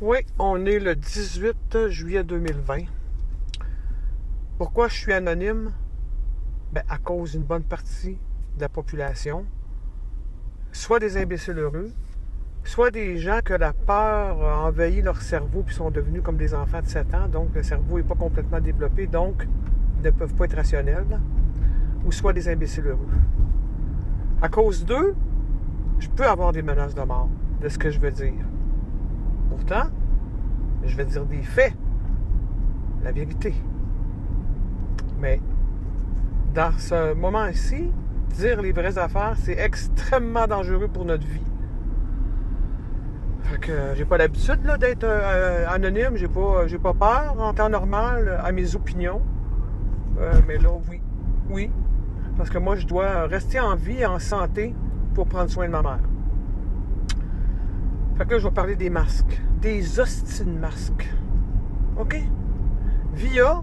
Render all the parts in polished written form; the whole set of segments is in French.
Oui, on est le 18 juillet 2020. Pourquoi je suis anonyme? À cause d'une bonne partie de la population, soit des imbéciles heureux, soit des gens que la peur a envahi leur cerveau puis sont devenus comme des enfants de 7 ans, donc le cerveau n'est pas complètement développé, donc ils ne peuvent pas être rationnels, ou soit des imbéciles heureux. À cause d'eux, je peux avoir des menaces de mort, de ce que je veux dire. Pourtant, je vais dire des faits, la vérité. Mais dans ce moment-ci, dire les vraies affaires, c'est extrêmement dangereux pour notre vie. Fait que j'ai pas l'habitude là, d'être anonyme, j'ai pas peur en temps normal à mes opinions. Mais là, oui. Parce que moi, je dois rester en vie et en santé pour prendre soin de ma mère. Fait que là, je vais parler des masques. Des hosties de masques. OK? Via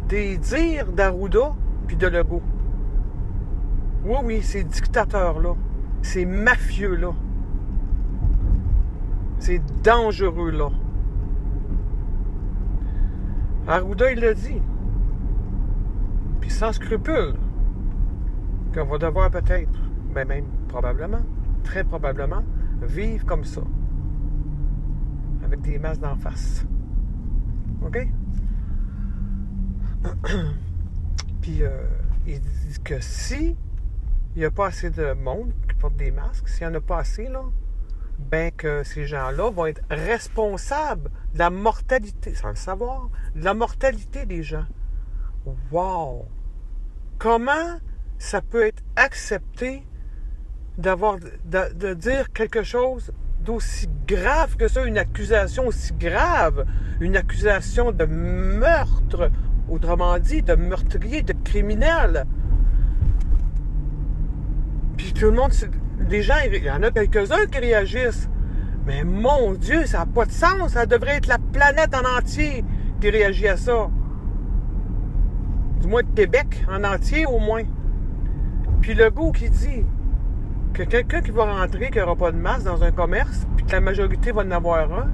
des dires d'Arruda puis de Legault. Oui, ces dictateurs-là, ces mafieux-là, ces dangereux-là. Arruda, il l'a dit. Puis sans scrupule, qu'on va devoir peut-être, même probablement, très probablement, vivre comme ça. Avec des masques d'en face. OK? Puis il dit que si il n'y a pas assez de monde qui porte des masques, s'il n'y en a pas assez, là, que ces gens-là vont être responsables de la mortalité, sans le savoir, de la mortalité des gens. Wow! Comment ça peut être accepté de dire quelque chose d'aussi grave que ça, une accusation aussi grave, une accusation de meurtre, autrement dit, de meurtrier, de criminel. Puis tout le monde, les gens, il y en a quelques-uns qui réagissent. Mais mon Dieu, ça n'a pas de sens. Ça devrait être la planète en entier qui réagit à ça. Du moins, Québec en entier, au moins. Puis Legault qui dit que quelqu'un qui va rentrer, qui n'aura pas de masque dans un commerce, puis que la majorité va en avoir un,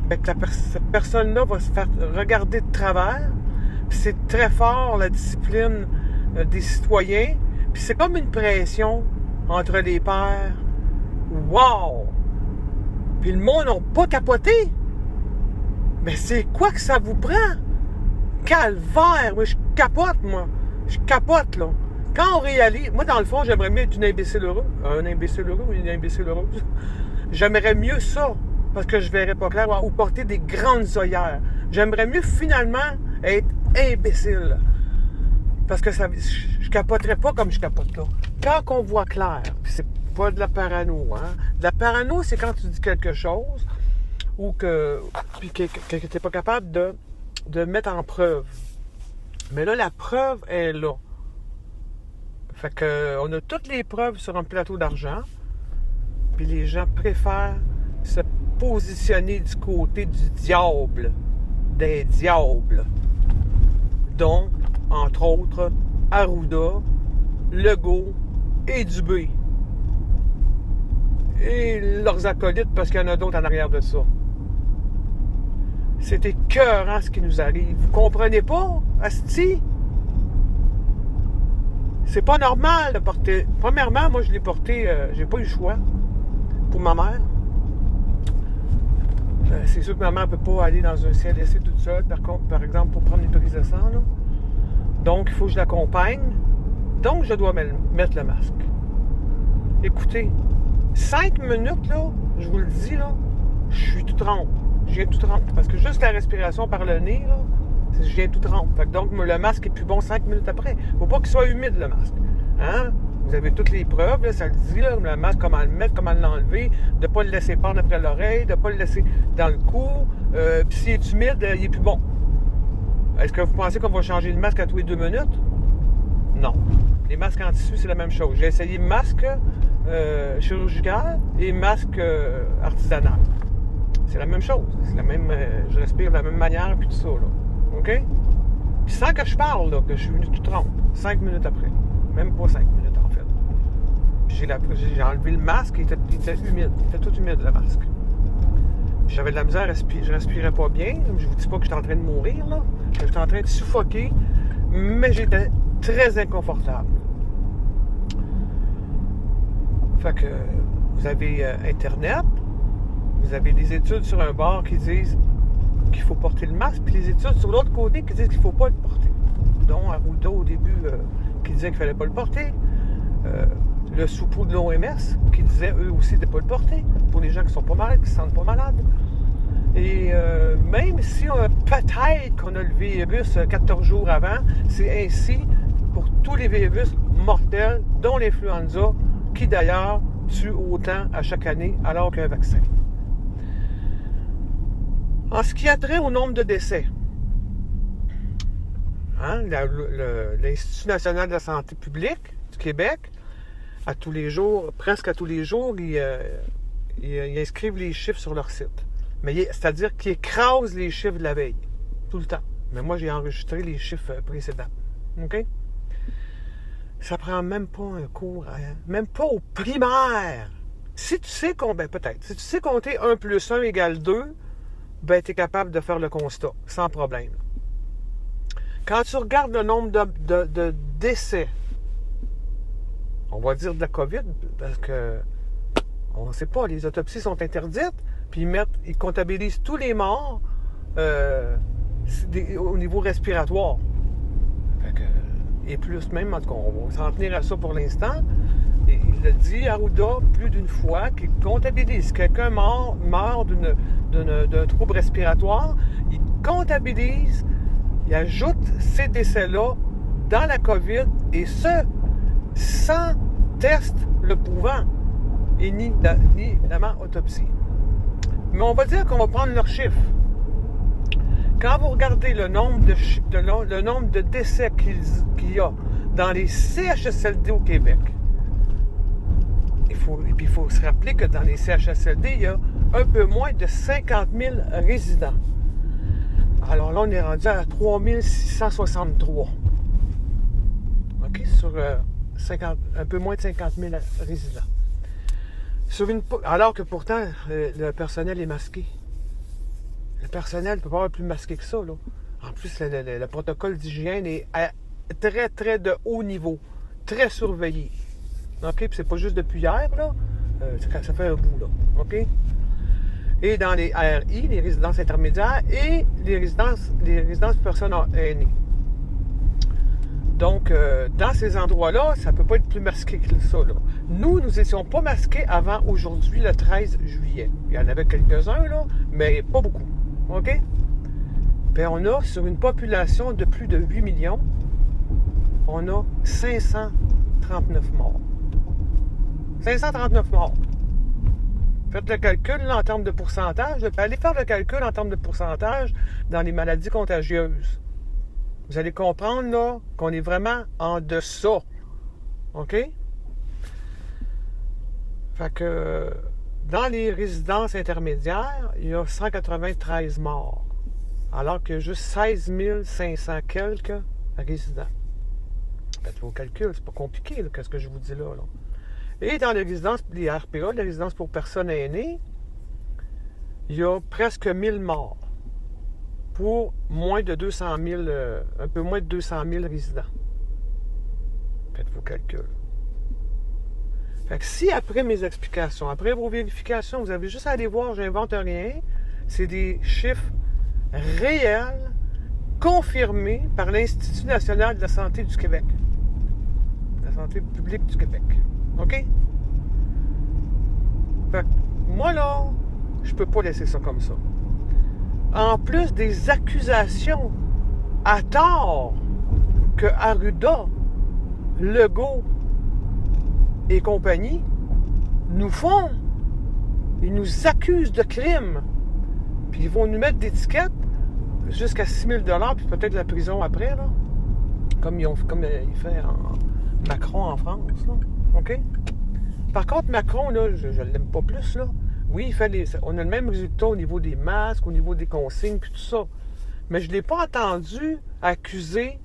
que cette personne-là va se faire regarder de travers. Puis c'est très fort, la discipline des citoyens. Puis c'est comme une pression entre les pairs. Wow! Puis le monde n'a pas capoté. Mais c'est quoi que ça vous prend? Calvaire! Moi, je capote, moi. Je capote, là. Quand on réalise... Moi, dans le fond, j'aimerais mieux être une imbécile heureux. Un imbécile heureux ou une imbécile heureuse. J'aimerais mieux ça. Parce que je verrais pas clair. Ou porter des grandes œillères. J'aimerais mieux, finalement, être imbécile. Parce que ça, je capoterais pas comme je capote là. Quand on voit clair, puis c'est pas de la parano, hein. De la parano, c'est quand tu dis quelque chose ou que t'es pas capable de mettre en preuve. Mais là, la preuve est là. Fait que on a toutes les preuves sur un plateau d'argent. Puis les gens préfèrent se positionner du côté du diable, des diables. Donc, entre autres, Arruda, Legault et Dubé. Et leurs acolytes, parce qu'il y en a d'autres en arrière de ça. C'est écœurant ce qui nous arrive. Vous comprenez pas, asti? C'est pas normal de porter... Premièrement, moi, je l'ai porté... j'ai pas eu le choix. Pour ma mère. C'est sûr que ma mère ne peut pas aller dans un CLSC toute seule, par exemple, pour prendre une prise de sang, là. Donc, il faut que je l'accompagne. Donc, je dois mettre le masque. Écoutez, 5 minutes, là, je vous le dis, là, je suis tout trempe. Je viens tout trempe. Parce que juste la respiration par le nez, là, je viens tout trempe. Fait que donc, le masque est plus bon 5 minutes après. Faut pas qu'il soit humide, le masque. Hein? Vous avez toutes les preuves, là, ça le dit, là, le masque, comment le mettre, comment l'enlever, de ne pas le laisser pendre après l'oreille, de ne pas le laisser dans le cou. Puis s'il est humide, il est plus bon. Est-ce que vous pensez qu'on va changer le masque à tous les 2 minutes? Non. Les masques en tissu, c'est la même chose. J'ai essayé masque chirurgical et masque artisanal. C'est la même chose. C'est la même. Je respire de la même manière, puis tout ça, là. OK? Puis sans que je parle, là, que je suis venu tout trempe. 5 minutes après. Même pas 5 minutes, en fait. Puis j'ai enlevé le masque, il était humide. Il était tout humide, le masque. Puis j'avais de la misère à respirer. Je respirais pas bien. Je vous dis pas que j'étais en train de mourir, là. Que j'étais en train de suffoquer. Mais j'étais très inconfortable. Fait que vous avez Internet. Vous avez des études sur un bord qui disent qu'il faut porter le masque. Puis les études sur l'autre côté qui disent qu'il ne faut pas le porter. Dont Arruda au début qui disait qu'il ne fallait pas le porter. Le sous-pot de l'OMS qui disait eux aussi de ne pas le porter pour les gens qui sont pas malades, qui ne se sentent pas malades. Et même si peut-être qu'on a le virus 14 jours avant, c'est ainsi pour tous les virus mortels, dont l'influenza, qui d'ailleurs tue autant à chaque année alors qu'un vaccin. En ce qui a trait au nombre de décès, l'Institut national de la santé publique du Québec, à tous les jours, presque à tous les jours, ils inscrivent les chiffres sur leur site. Mais c'est-à-dire qu'ils écrasent les chiffres de la veille, tout le temps. Mais moi, j'ai enregistré les chiffres précédents. OK? Ça prend même pas un cours, même pas au primaire. Si tu sais peut-être, si tu sais compter 1 plus 1 égale 2, ben tu es capable de faire le constat, sans problème. Quand tu regardes le nombre de décès, on va dire de la COVID, parce que on ne sait pas, les autopsies sont interdites, puis ils comptabilisent tous les morts au niveau respiratoire. Fait que, et plus même, en tout cas, on va s'en tenir à ça pour l'instant. Et il l'a dit, Arruda, plus d'une fois, qu'il comptabilise. Quelqu'un meurt d'un trouble respiratoire, il comptabilise, il ajoute ces décès-là dans la COVID, et ce, sans test le prouvant, et ni évidemment autopsie. Mais on va dire qu'on va prendre leurs chiffres. Quand vous regardez le nombre de décès qu'il y a dans les CHSLD au Québec, il faut se rappeler que dans les CHSLD, il y a un peu moins de 50 000 résidents. Alors là, on est rendu à 3 663. OK? Sur un peu moins de 50 000 résidents. Alors que pourtant, le personnel est masqué. Le personnel ne peut pas avoir plus masqué que ça, là. En plus, le protocole d'hygiène est à très, très de haut niveau. Très surveillé. OK? Puis c'est pas juste depuis hier, là. Ça fait un bout, là. OK? Et dans les RI, les résidences intermédiaires, et les résidences personnes aînées. Donc, dans ces endroits-là, ça ne peut pas être plus masqué que ça, là. Nous n'étions pas masqués avant aujourd'hui, le 13 juillet. Il y en avait quelques-uns, là, mais pas beaucoup. OK? Bien, on a, sur une population de plus de 8 millions, on a 539 morts. 539 morts. Faites le calcul là, en termes de pourcentage. Allez faire le calcul en termes de pourcentage dans les maladies contagieuses. Vous allez comprendre là qu'on est vraiment en deçà. OK? Fait que dans les résidences intermédiaires, il y a 193 morts. Alors qu'il y a juste 16 500 quelques résidents. Faites vos calculs, c'est pas compliqué, là, qu'est-ce que je vous dis là. Et dans les résidences, les RPA, les résidences pour personnes aînées, il y a presque 1000 morts pour moins de 200 000, un peu moins de 200 000 résidents. Faites vos calculs. Fait que si après mes explications, après vos vérifications, vous avez juste à aller voir, j'invente rien, c'est des chiffres réels, confirmés par l'Institut national de la santé du Québec. La santé publique du Québec. OK? Fait que moi, là, je peux pas laisser ça comme ça. En plus des accusations à tort que Arruda, Legault et compagnie nous font, ils nous accusent de crimes. Puis ils vont nous mettre d'étiquettes jusqu'à 6 000 $, puis peut-être la prison après, là. Comme il fait Macron en France, là. OK? Par contre, Macron, là, je ne l'aime pas plus, là. Oui, on a le même résultat au niveau des masques, au niveau des consignes, puis tout ça. Mais je ne l'ai pas entendu accuser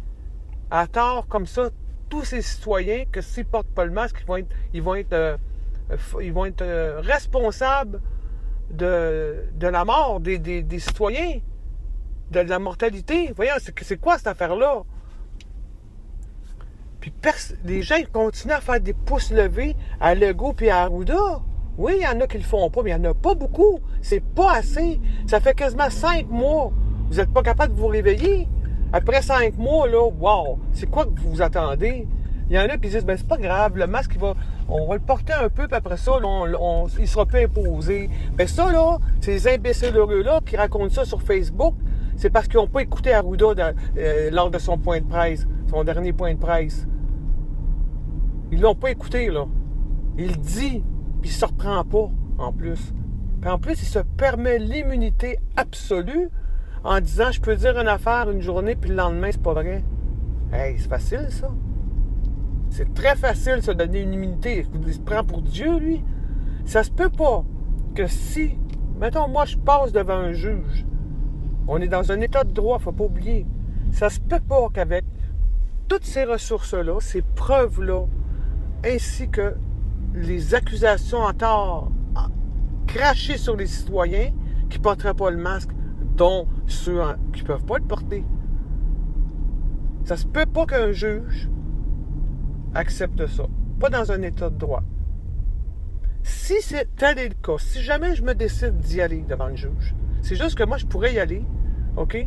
à tort comme ça tous ces citoyens que s'ils ne portent pas le masque, ils vont être responsables de la mort des citoyens, de la mortalité. Voyons, c'est quoi cette affaire-là? Puis les gens ils continuent à faire des pouces levés à Legault puis à Arruda. Oui, il y en a qui le font pas, mais il n'y en a pas beaucoup. C'est pas assez. Ça fait quasiment 5 mois. Vous n'êtes pas capable de vous réveiller. Après 5 mois, là, wow, c'est quoi que vous attendez? Il y en a qui disent, ben c'est pas grave, le masque, on va le porter un peu, puis après ça, il sera peu imposé. Ben ça, là, ces imbéciles heureux-là qui racontent ça sur Facebook, c'est parce qu'ils n'ont pas écouté Arruda lors de son point de presse, son dernier point de presse. Ils l'ont pas écouté, là. Il dit, puis il se reprend pas, en plus. Puis en plus, il se permet l'immunité absolue en disant, je peux dire une affaire une journée, puis le lendemain, c'est pas vrai. Hey, c'est facile, ça. C'est très facile, de se donner une immunité. Il se prend pour Dieu, lui. Ça se peut pas que si, mettons, moi, je passe devant un juge, on est dans un état de droit, faut pas oublier. Ça se peut pas qu'avec toutes ces ressources-là, ces preuves-là, ainsi que les accusations en tort crachées sur les citoyens qui ne porteraient pas le masque, dont ceux qui ne peuvent pas le porter. Ça se peut pas qu'un juge accepte ça. Pas dans un état de droit. Si c'est tel est le cas, si jamais je me décide d'y aller devant le juge, c'est juste que moi, je pourrais y aller, OK?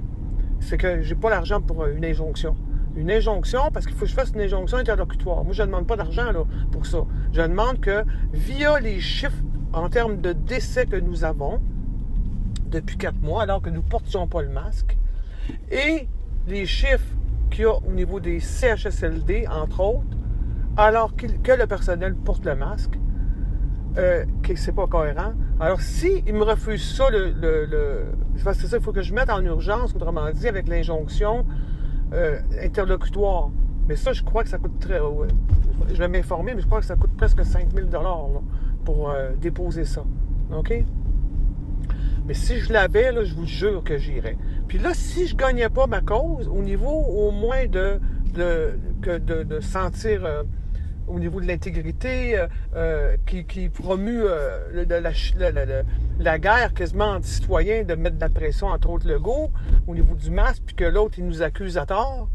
C'est que j'ai pas l'argent pour une injonction. Une injonction, parce qu'il faut que je fasse une injonction interlocutoire. Moi, je ne demande pas d'argent là, pour ça. Je demande que, via les chiffres en termes de décès que nous avons, depuis 4 mois, alors que nous ne portions pas le masque, et les chiffres qu'il y a au niveau des CHSLD, entre autres, alors que le personnel porte le masque, que c'est pas cohérent. Alors, s'il me refuse ça, c'est ça, il faut que je mette en urgence, autrement dit, avec l'injonction interlocutoire. Mais ça, je crois que ça coûte très... je vais m'informer, mais je crois que ça coûte presque 5 000 $ pour déposer ça. OK? Mais si je l'avais, là, je vous jure que j'irais. Puis là, si je gagnais pas ma cause, au niveau au moins de sentir... au niveau de l'intégrité, qui promue la guerre quasiment anti-citoyen, de mettre de la pression, entre autres Legault, au niveau du masque, puis que l'autre, il nous accuse à tort,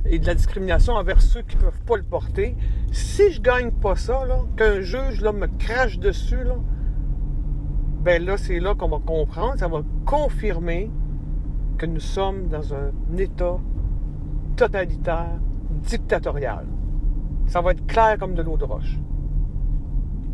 et de la discrimination envers ceux qui ne peuvent pas le porter. Si je gagne pas ça, là, qu'un juge là, me crache dessus, là, ben là, c'est là qu'on va comprendre, ça va confirmer que nous sommes dans un état totalitaire, dictatorial. Ça va être clair comme de l'eau de roche.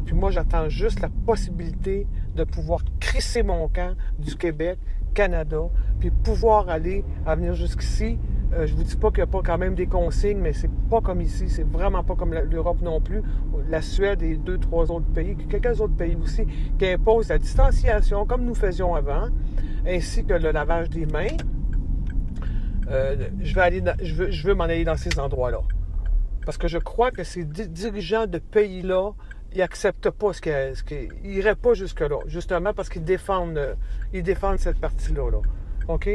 Puis moi, j'attends juste la possibilité de pouvoir crisser mon camp du Québec, Canada, puis pouvoir à venir jusqu'ici. Je vous dis pas qu'il n'y a pas quand même des consignes, mais c'est pas comme ici, c'est vraiment pas comme l'Europe non plus. La Suède et 2-3 autres pays, quelques autres pays aussi, qui imposent la distanciation, comme nous faisions avant, ainsi que le lavage des mains. Je veux m'en aller dans ces endroits-là. Parce que je crois que ces dirigeants de pays-là, ils n'acceptent pas ils n'iraient pas jusque-là, justement parce qu'ils défendent cette partie-là. Là. OK?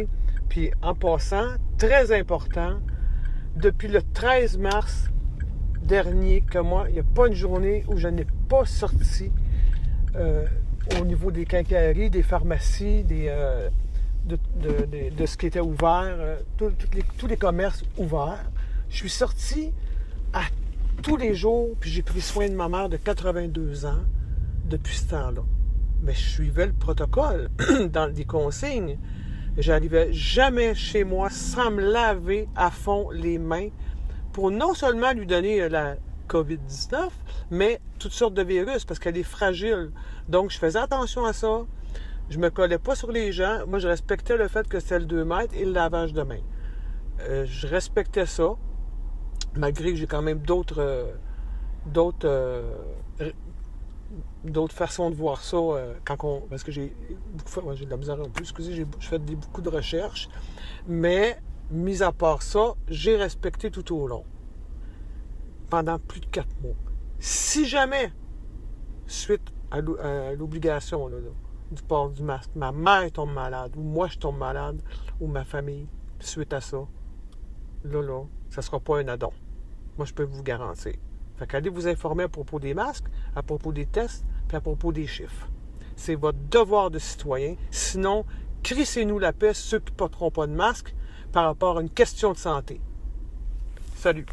Puis, en passant, très important, depuis le 13 mars dernier, que moi, il n'y a pas une journée où je n'ai pas sorti au niveau des quincailleries, des pharmacies, de ce qui était ouvert, tous les commerces ouverts. Je suis sorti à tous les jours, puis j'ai pris soin de ma mère de 82 ans depuis ce temps-là. Mais je suivais le protocole dans les consignes. J'arrivais jamais chez moi sans me laver à fond les mains pour non seulement lui donner la COVID-19, mais toutes sortes de virus, parce qu'elle est fragile. Donc, je faisais attention à ça. Je me collais pas sur les gens. Moi, je respectais le fait que c'était le 2 mètres et le lavage de mains. Je respectais ça. Malgré que j'ai quand même d'autres façons de voir ça parce que j'ai de la misère un peu, excusez, je fais beaucoup de recherches, mais mis à part ça, j'ai respecté tout au long, pendant plus de 4 mois. Si jamais, suite à l'obligation du port du masque, ma mère tombe malade, ou moi je tombe malade, ou ma famille, suite à ça, là, ça sera pas un addon. Moi, je peux vous garantir. Fait qu'allez vous informer à propos des masques, à propos des tests, puis à propos des chiffres. C'est votre devoir de citoyen. Sinon, crissez-nous la paix ceux qui ne porteront pas de masque par rapport à une question de santé. Salut!